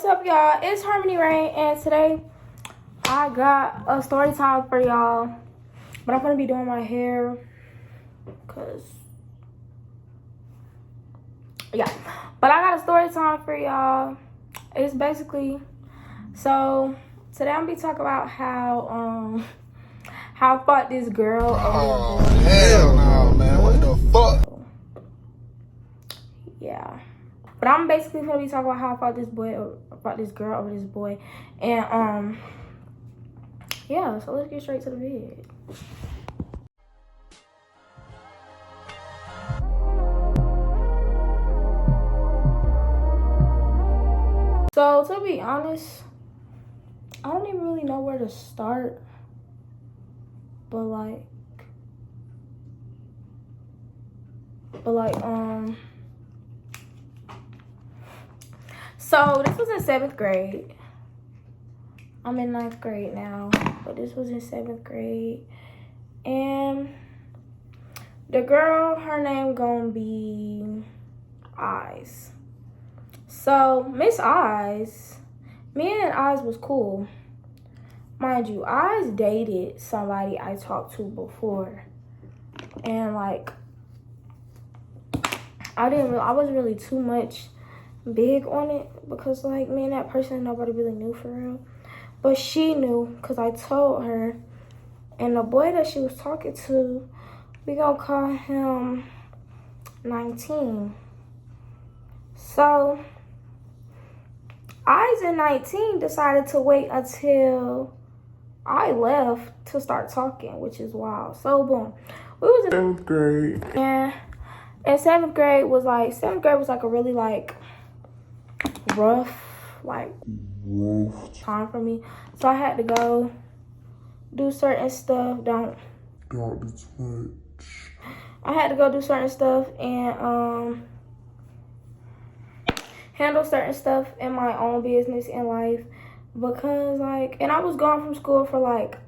What's up, y'all? It's Harmonie Rayn, and today I got a story time for y'all. But I'm gonna be doing my hair, cause yeah. But I got a story time for y'all. It's basically today I'm gonna be talking about how I fought this girl. Oh hell no, man! What the fuck? Yeah. But I'm basically gonna be talking about how I fought this girl over this boy. And yeah, so let's get straight to the vid. So to be honest, I don't even really know where to start. But like so this was in 7th grade. I'm in 9th grade now, but this was in 7th grade. And the girl, her name gonna be Eyes. So Miss Eyes, me and Eyes was cool. Mind you, Eyes dated somebody I talked to before. And like, I wasn't really too much big on it because like me and that person nobody really knew for real, but she knew because I told her. And the boy that she was talking to, we gonna call him 19. So Eyes and 19 decided to wait until I left to start talking, which is wild. So boom, we was in 7th grade, and 7th grade was like a really like rough time for me. So I had to go do certain stuff. I had to go do certain stuff and handle certain stuff in my own business in life, because like, and I was gone from school for like,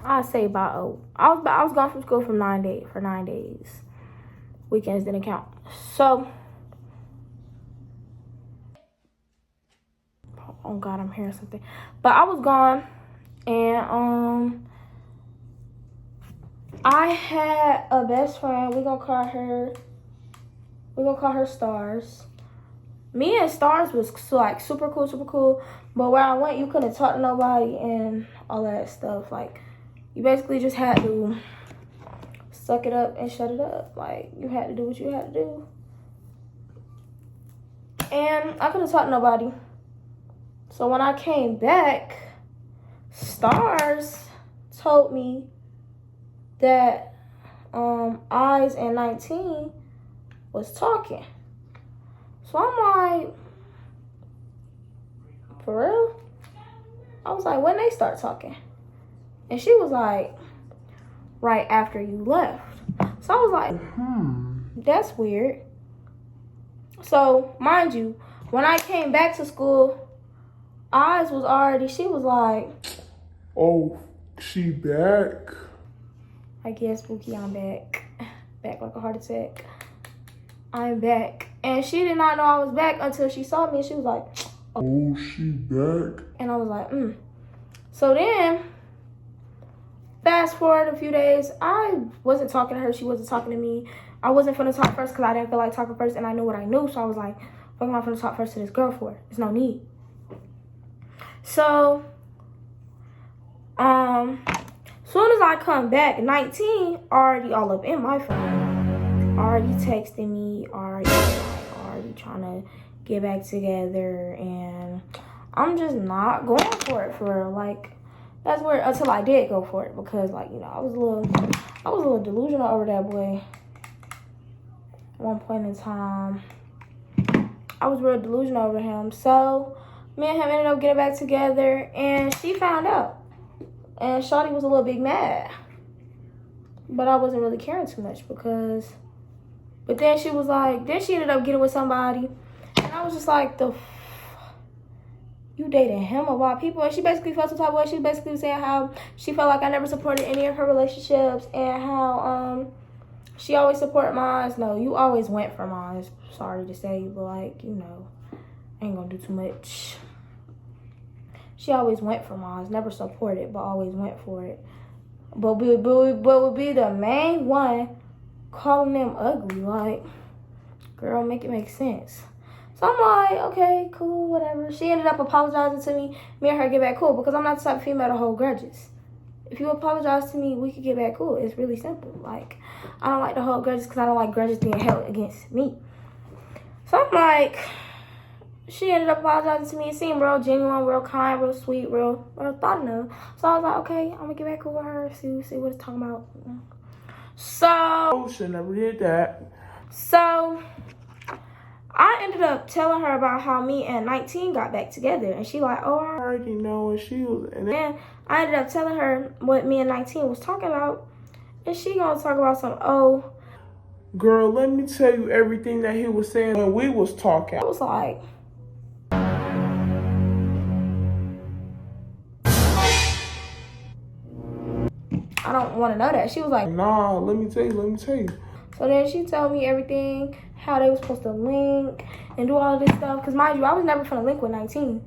I was gone from school for 9 days. Weekends didn't count. So oh God, I'm hearing something. But I was gone, and I had a best friend. We're gonna call her Stars. Me and Stars was like super cool. But where I went, you couldn't talk to nobody and all that stuff. Like, you basically just had to suck it up and shut it up. Like, you had to do what you had to do. And I couldn't talk to nobody. So when I came back, Stars told me that Eyes and 19 was talking. So I'm like, for real? I was like, when they start talking? And she was like, right after you left. So I was like, that's weird. So mind you, when I came back to school, Eyes was already, she was like, oh, she back? I guess, Spooky, I'm back. Back like a heart attack. I'm back. And she did not know I was back until she saw me, and she was like, oh, she back? And I was like, So then, fast forward a few days, I wasn't talking to her, she wasn't talking to me. I wasn't finna talk first because I didn't feel like talking first, and I knew what I knew, so I was like, what am I finna talk first to this girl for? There's no need. So, soon as I come back, 19 already all up in my phone, already texting me, already trying to get back together, and I'm just not going for it for real. Like, that's where, until I did go for it, because like, you know, I was a little delusional over that boy. At one point in time, I was real delusional over him. So me and him ended up getting back together, and she found out. And Shawty was a little big mad. But I wasn't really caring too much because... But then she was like... Then she ended up getting with somebody. And I was just like, you dating him of all people? And she basically felt some type of way. She was basically saying how she felt like I never supported any of her relationships. And how she always supported mine. No, you always went for mine. Sorry to say, but like, you know... I ain't gonna do too much. She always went for mine, never supported, but always went for it. But would be the main one calling them ugly. Like, girl, make it make sense. So I'm like, okay, cool, whatever. She ended up apologizing to me. Me and her get back cool because I'm not the type of female to hold grudges. If you apologize to me, we could get back cool. It's really simple. Like, I don't like to hold grudges because I don't like grudges being held against me. So I'm like, she ended up apologizing to me. It seemed real genuine, real kind, real sweet, real thought enough. So I was like, okay, I'm gonna get back cool with her, see what it's talking about. So Should never did that. So I ended up telling her about how me and 19 got back together, and she like, oh, I already know what she was. And then I ended up telling her what me and 19 was talking about, and she gonna talk about some, oh, girl, let me tell you everything that he was saying when we was talking. I was like, I don't want to know that. She was like, nah, let me tell you. So then she told me everything, how they were supposed to link and do all this stuff. Because mind you, I was never finna link with 19.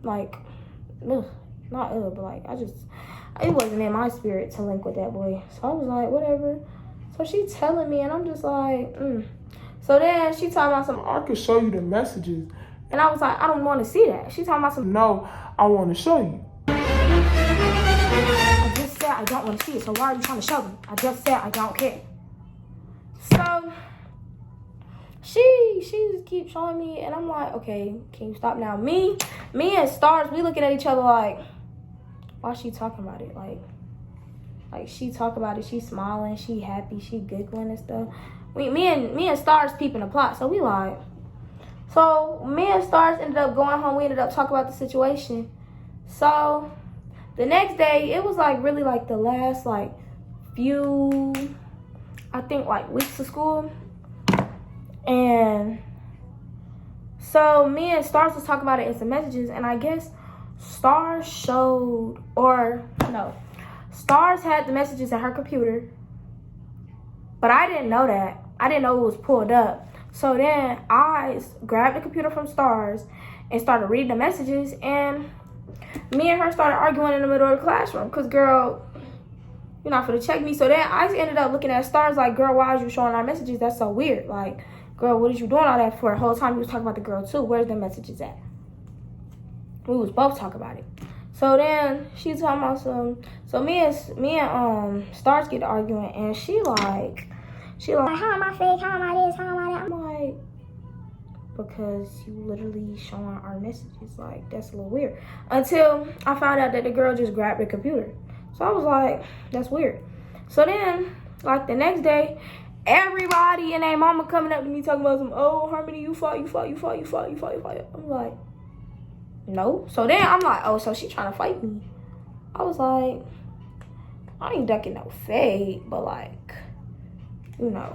Like, ugh, not ugh, but like, it wasn't in my spirit to link with that boy. So I was like, whatever. So she telling me, and I'm just like, So then she talking about some, I could show you the messages. and I was like, I don't want to see that. She talking about some, No, I want to show you. I just said I don't want to see it, so why are you trying to show me? I just said I don't care. So she just keeps showing me, and I'm like, okay, can you stop now? Me and Stars, we looking at each other like, why she talking about it? Like she talk about it, she smiling, she happy, she giggling and stuff. Me and Stars peeping the plot, so we like. So me and Stars ended up going home. We ended up talking about the situation. So the next day, it was like really like the last like few, I think like weeks of school. And so me and Stars was talking about it in some messages, and I guess Stars Stars had the messages in her computer, but I didn't know that. I didn't know it was pulled up. So then I grabbed the computer from Stars and started reading the messages, and me and her started arguing in the middle of the classroom because, girl, you're not gonna check me. So then I ended up looking at Stars like, girl, why are you showing our messages? That's so weird. Like, girl, what is you doing all that for? The whole time you was talking about the girl too. Where's the messages at? We was both talking about it. So then she talking about some. So me and Stars get arguing, and she like, how am I fake? How am I this? How am I that? I'm like, because you literally showing our messages. Like, that's a little weird. Until I found out that the girl just grabbed the computer. So I was like, that's weird. So then, like the next day, everybody and their mama coming up to me talking about some, oh, Harmony, you fought. I'm like, no. So then I'm like, oh, so she trying to fight me. I was like, I ain't ducking no fade, but like, you know,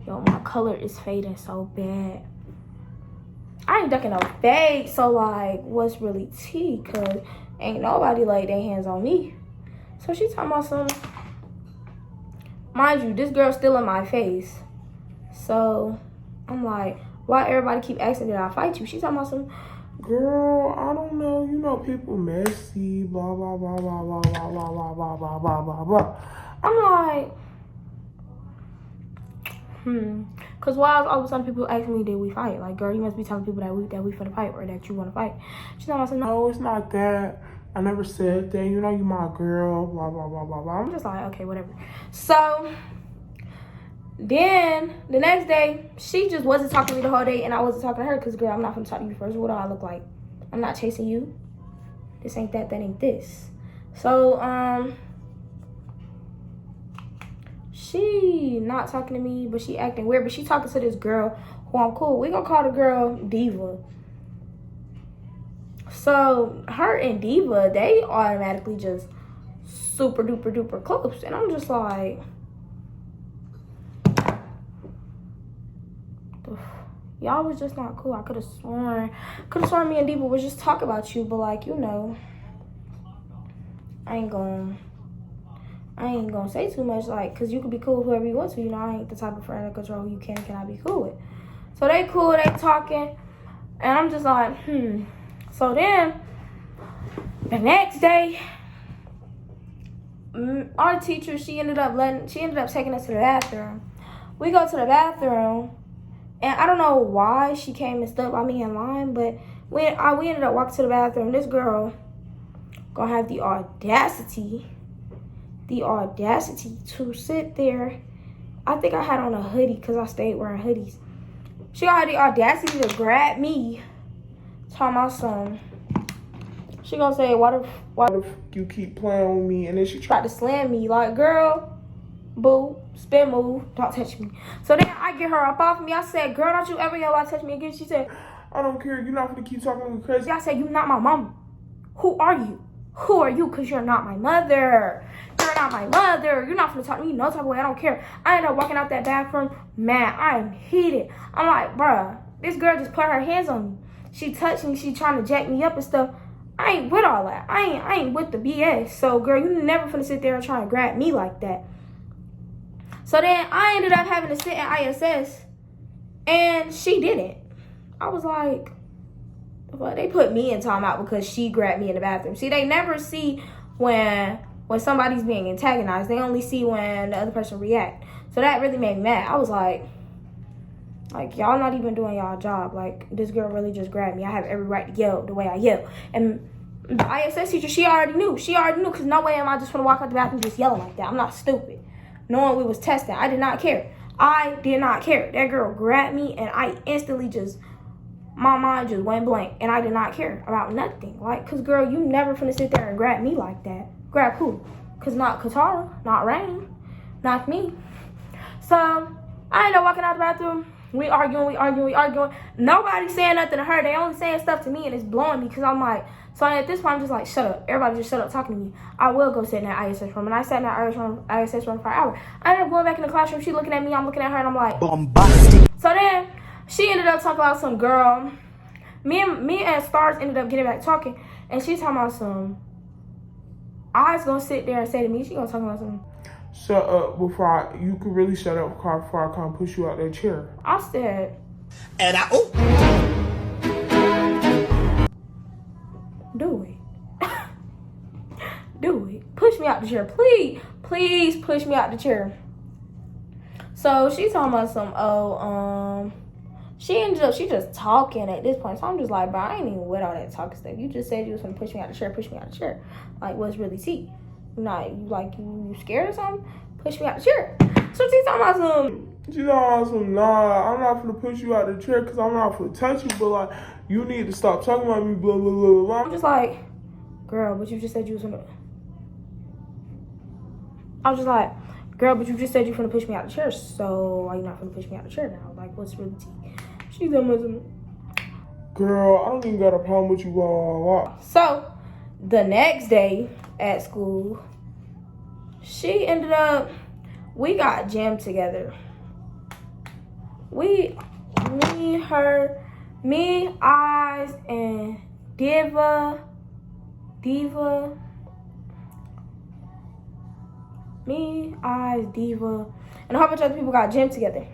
yo, my color is fading so bad. I ain't ducking no fade, so like, what's really tea? Cause ain't nobody laid their hands on me. So she talking about some, mind you, this girl's still in my face. So I'm like, why everybody keep asking did I fight you? She talking about some, girl, I don't know. You know, people messy, blah, blah, blah, blah, blah, blah, blah, blah, blah, blah, blah, blah, blah. I'm like, because why all of a sudden people asking me, did we fight? Like, girl, you must be telling people that we finna fight or that you want to fight. She's not saying, no, it's not that. I never said that. You know, you my girl, blah, blah, blah, blah, blah. I'm just like, okay, whatever. So then the next day, she just wasn't talking to me the whole day, and I wasn't talking to her because, girl, I'm not gonna talk to you first. What do I look like? I'm not chasing you. This ain't that ain't this. So, she not talking to me, but she acting weird. But she talking to this girl who I'm cool. We gonna call the girl Diva. So her and Diva, they automatically just super duper duper close, and I'm just like, y'all was just not cool. I could have sworn me and Diva was just talk about you, but like, you know, I ain't gonna say too much, like, because you could be cool with whoever you want to. You know, I ain't the type of friend that control who you can and cannot be cool with. So they cool, they talking. And I'm just like, So then, the next day, our teacher, she ended up taking us to the bathroom. We go to the bathroom, and I don't know why she came and stood by me in line, but we ended up walking to the bathroom. This girl gonna have the audacity to sit there. I think I had on a hoodie because I stayed wearing hoodies. She gonna have the audacity to grab me, talking about some. She gonna say, why the f You keep playing with me, and then she tried to slam me. Like, girl, boo, spin move, don't touch me. So then I get her up off me. I said, girl, don't you ever yell out touch me again. She said, I don't care. You're not gonna keep talking to me crazy. I said, you're not my mama. Who are you? Who are you? Because you're not my mother. You're not my mother. You're not gonna talk to me no type of way. I don't care. I ended up walking out that bathroom. Man, I am heated. I'm like, bruh, this girl just put her hands on me. She touched me. She trying to jack me up and stuff. I ain't with all that. I ain't with the BS. So, girl, you never finna sit there and try and grab me like that. So then I ended up having to sit in ISS, and she didn't. I was like, well, they put me in timeout because she grabbed me in the bathroom. See, they never see when somebody's being antagonized. They only see when the other person react. So that really made me mad. I was like, y'all not even doing y'all job. Like, this girl really just grabbed me. I have every right to yell the way I yell. And the ISS teacher, she already knew. Because no way am I just going to walk out the bathroom just yelling like that. I'm not stupid. Knowing we was testing, I did not care. That girl grabbed me, and I instantly my mind just went blank. And I did not care about nothing. Like, because, girl, you never finna sit there and grab me like that. Grab who? Because not Katara, not Rain, not me. So, I ended up walking out the bathroom. We arguing. Nobody saying nothing to her. They only saying stuff to me, and it's blowing me because I'm like, so at this point, I'm just like, shut up. Everybody just shut up talking to me. I will go sit in that ISS room. And I sat in that ISS room for an hour. I ended up going back in the classroom. She looking at me. I'm looking at her, and I'm like, bombastic. So then she ended up talking about some girl. Me and Stars ended up getting back talking, and she's talking about some. I was going to sit there and say to me, she going to talk about some. Shut up you could really shut up before I come push you out that chair. I said. And Do it. Do it. Push me out the chair. Please push me out the chair. So she's talking about some, she just talking at this point. So I'm just like, bro, I ain't even with all that talking stuff. You just said you was gonna push me out the chair. Like, what's really tea? You scared or something? Push me out the chair. So she's talking about some. Nah, I'm not gonna push you out the chair because I'm not gonna touch you, but like, you need to stop talking about me, blah, blah, blah, blah. I'm just like, girl, but you just said you was gonna. I was just like, girl, but you just said you were gonna push me out the chair, so why you not gonna push me out the chair now? Like, what's really tea? She's a Muslim. Girl, I don't even got a problem with you, blah, blah, blah. So, the next day at school, she ended up, we got jammed together. Me, Eyes, and Diva, me, Eyes, Diva, and a whole bunch of other people got jammed together.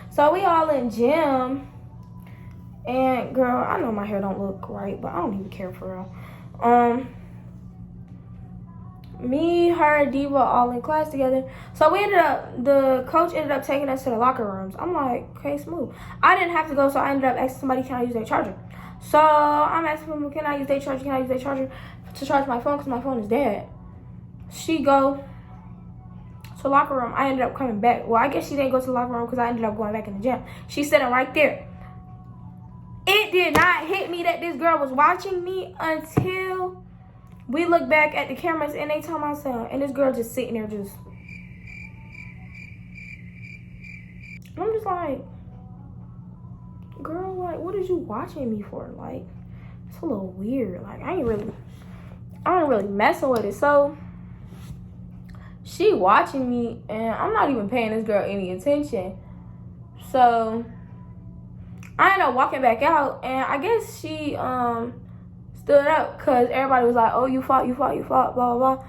So we all in gym, and girl, I know my hair don't look right, but I don't even care for real. Me, her, Diva, all in class together. So the coach ended up taking us to the locker rooms. I'm like, okay, smooth. I didn't have to go, so I ended up asking somebody, can I use their charger? So I'm asking them, can I use their charger to charge my phone, because my phone is dead. She go to the locker room. I ended up coming back. Well, I guess she didn't go to the locker room because I ended up going back in the gym. She's sitting right there. It did not hit me that this girl was watching me until we look back at the cameras and they told myself, and this girl just sitting there just. I'm just like, girl, like, what is you watching me for? Like, it's a little weird. Like, I don't really messing with it. So she watching me, and I'm not even paying this girl any attention. So I ended up walking back out, and I guess she stood up because everybody was like, oh, you fought, blah, blah, blah.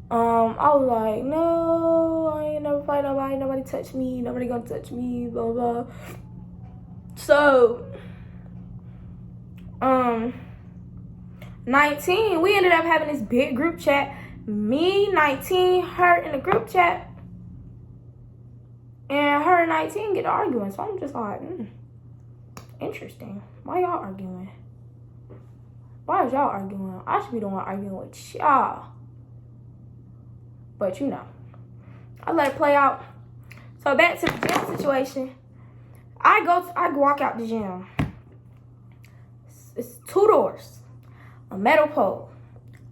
I was like, no, I ain't never fight nobody. Nobody touched me. Nobody gonna touch me, blah, blah. So 19, we ended up having this big group chat. Me, 19, her in the group chat. And her and 19 get to arguing. So I'm just like, interesting. Why y'all arguing? Why is y'all arguing? I should be the one arguing with y'all. But you know, I let it play out. So back to the gym situation. I walk out the gym. It's 2 doors, a metal pole.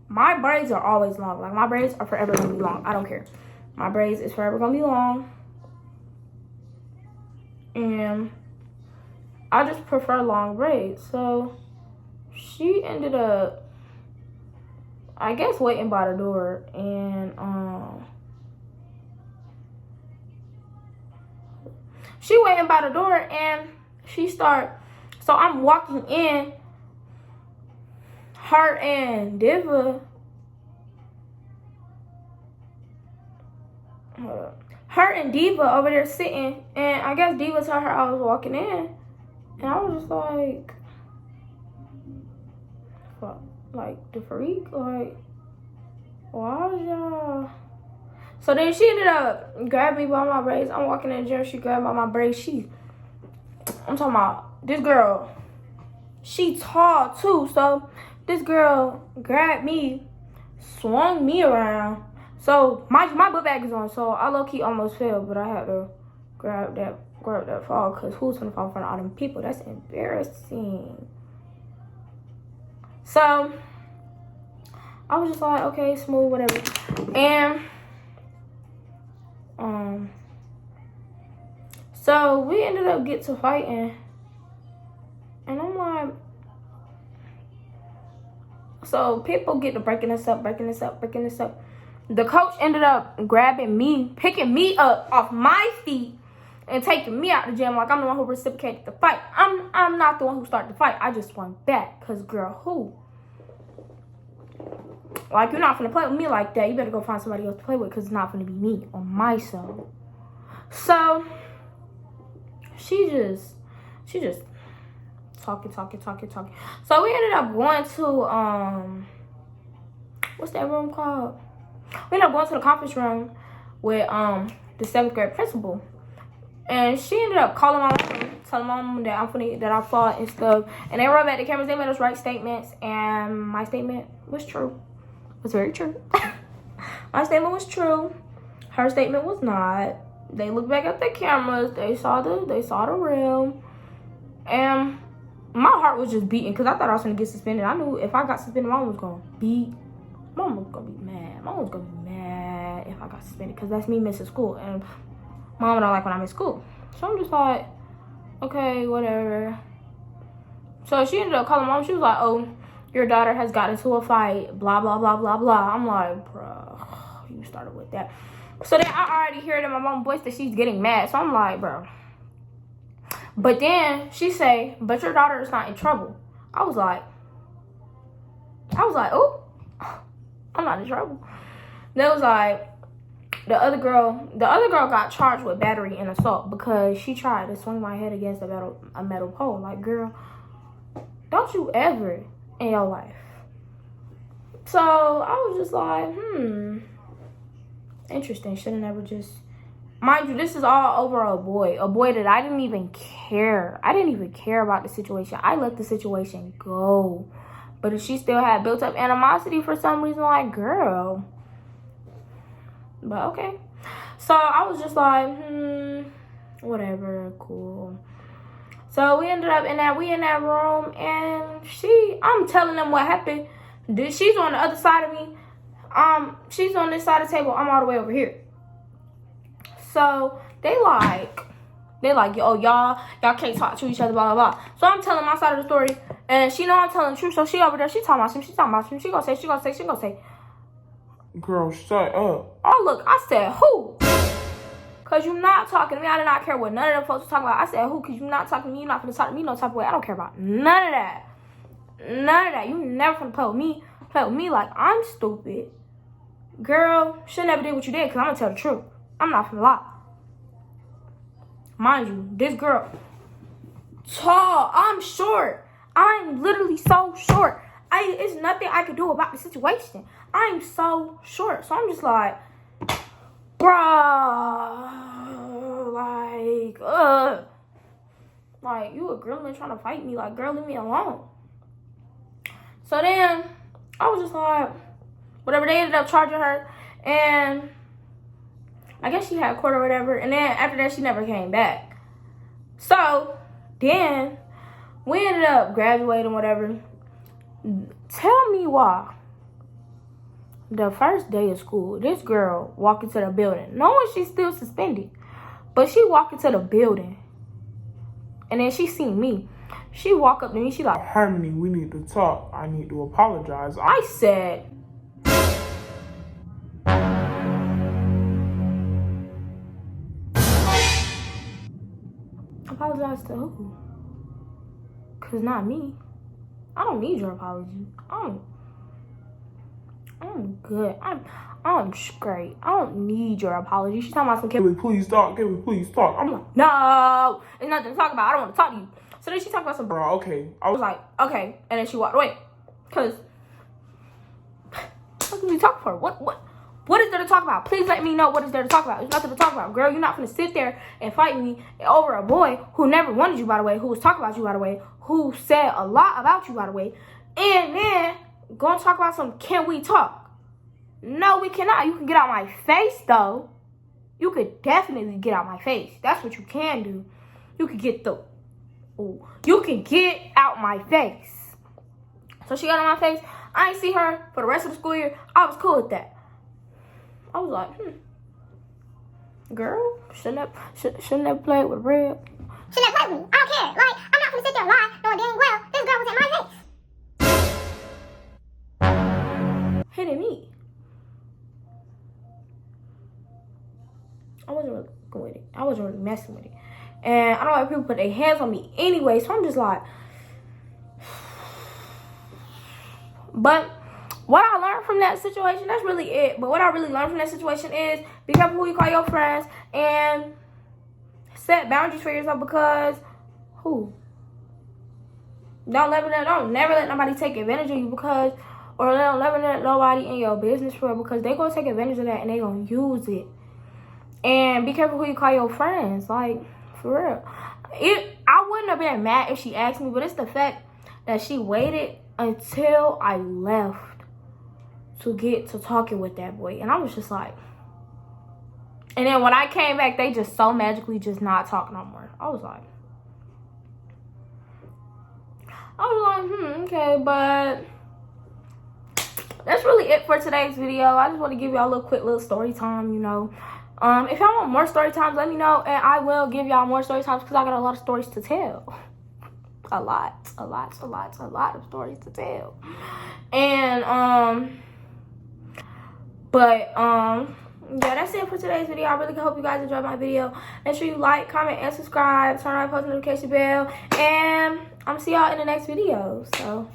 My braids are always long. Like, my braids are forever gonna be long. I don't care. My braids is forever gonna be long. And I just prefer long braids. So she ended up, I guess, waiting by the door. And she waiting by the door and so I'm walking in. Her and Diva, over there sitting, and I guess Diva told her I was walking in, and I was just like, what? Like, the freak? Like, why was y'all? So then she ended up grabbing me by my braids. I'm walking in the gym, she grabbed by my braids. I'm talking about this girl, she tall too, so this girl grabbed me, swung me around. So my book bag is on, so I low-key almost fell, but I had to grab that fall, because who's gonna fall in front of all them people? That's embarrassing. So I was just like, okay, smooth, whatever. And so we ended up get to fighting, and I'm like, so people get to breaking this up. The coach ended up grabbing me, picking me up off my feet, and taking me out the gym like I'm the one who reciprocated the fight. I'm not the one who started the fight. I just swung back, cause girl, who? Like, you're not gonna play with me like that. You better go find somebody else to play with, cause it's not gonna be me on my soul. So she just talking. So we ended up going to what's that room called? We ended up going to the conference room with the 7th grade principal, and she ended up calling my mom, telling my mom that I'm funny, that I fought and stuff. And they wrote back the cameras. They made us write statements, and my statement was true. It was very true. My statement was true. Her statement was not. They looked back at the cameras. They saw the real, and my heart was just beating because I thought I was gonna get suspended. I knew if I got suspended, Mom was gonna be mad. Mom was gonna be mad if I got suspended, because that's me missing school, and Mom don't like when I miss school. So I'm just like, okay, whatever. So she ended up calling Mom. She was like, oh, your daughter has gotten into a fight, blah, blah, blah, blah, blah. I'm like, bro, you started with that. So then I already hear it in my mom's voice that she's getting mad. So I'm like, bro. But then she say, but your daughter is not in trouble. I was like, oh, I'm not in trouble. They was like, the other girl got charged with battery and assault because she tried to swing my head against a metal pole. Like, girl, don't you ever in your life. So I was just like, interesting. Should have never just, mind you, this is all over a boy that I didn't even care. I didn't even care about the situation. I let the situation go. But if she still had built up animosity for some reason, like, girl. But okay. So I was just like, whatever, cool. So we ended up in that room, and I'm telling them what happened. She's on the other side of me. She's on this side of the table. I'm all the way over here. So they like, yo, y'all can't talk to each other, blah, blah, blah. So I'm telling my side of the story, and she know I'm telling the truth. So she over there, she talking about some. She gonna say. Girl, shut up. Oh, look, I said, who? Because you not talking to me. I did not care what none of them folks were talking about. I said, who? Because you not talking to me. You're not going to talk to me no type of way. I don't care about none of that. You never going to play with me like I'm stupid. Girl, should never did what you did, because I'm going to tell the truth. I'm not going to lie. Mind you, this girl, tall. I'm short. I'm I'm literally so short. It's nothing I could do about the situation. I'm so short. So I'm just like, bruh, like, you a gremlin trying to fight me. Like, girl, leave me alone. So then, I was just like, whatever, they ended up charging her. And I guess she had court or whatever. And then after that, she never came back. So then, we ended up graduating, whatever. Tell me why. The first day of school, this girl walked into the building, knowing she's still suspended. But she walked into the building. And then she seen me. She walked up to me. She like, Harmony, we need to talk. I need to apologize. I said, apologize to who? Cause not me. I don't need your apology. I'm good. I'm straight. I don't need your apology. She's talking about some. Can we please talk? Can we please talk? I'm like, no, there's nothing to talk about. I don't want to talk to you. So then she talked about some. bro, okay. I was like, okay, and then she walked away. Cause what can we talk for? What is there to talk about? Please let me know what is there to talk about. There's nothing to talk about, girl. You're not gonna sit there and fight me over a boy who never wanted you, by the way, who was talking about you, by the way, who said a lot about you, by the way, and then gonna talk about some. Can we talk? No, we cannot. You can get out my face, though. You could definitely get out my face. That's what you can do. You can get the. Ooh, you can get out my face. So she got on my face. I ain't see her for the rest of the school year. I was cool with that. I was like, girl, shouldn't have played with red. Shouldn't have played with me. I don't care. Like, I'm not gonna sit there and lie, knowing dang well this girl was in my face. Hitting me. I wasn't really going with it. I wasn't really messing with it. And I don't like people put their hands on me anyway, so I'm just like. But what I learned from that situation, that's really it. But what I really learned from that situation is be careful who you call your friends and set boundaries for yourself, because don't never let nobody take advantage of you, because, or don't never let nobody in your business for it, because they gonna take advantage of that and they gonna use it. And be careful who you call your friends, like, for real. I wouldn't have been mad if she asked me, but it's the fact that she waited until I left to get to talking with that boy. And I was just like, and then when I came back, they just so magically just not talk no more. I was like, okay, but that's really it for today's video. I just want to give y'all a quick little story time, you know. If y'all want more story times, let me know, and I will give y'all more story times, because I got a lot of stories to tell. A lot of stories to tell. And yeah, that's it for today's video. I really hope you guys enjoyed my video. Make sure you like, comment, and subscribe. Turn on the post notification bell, and I'm see y'all in the next video. So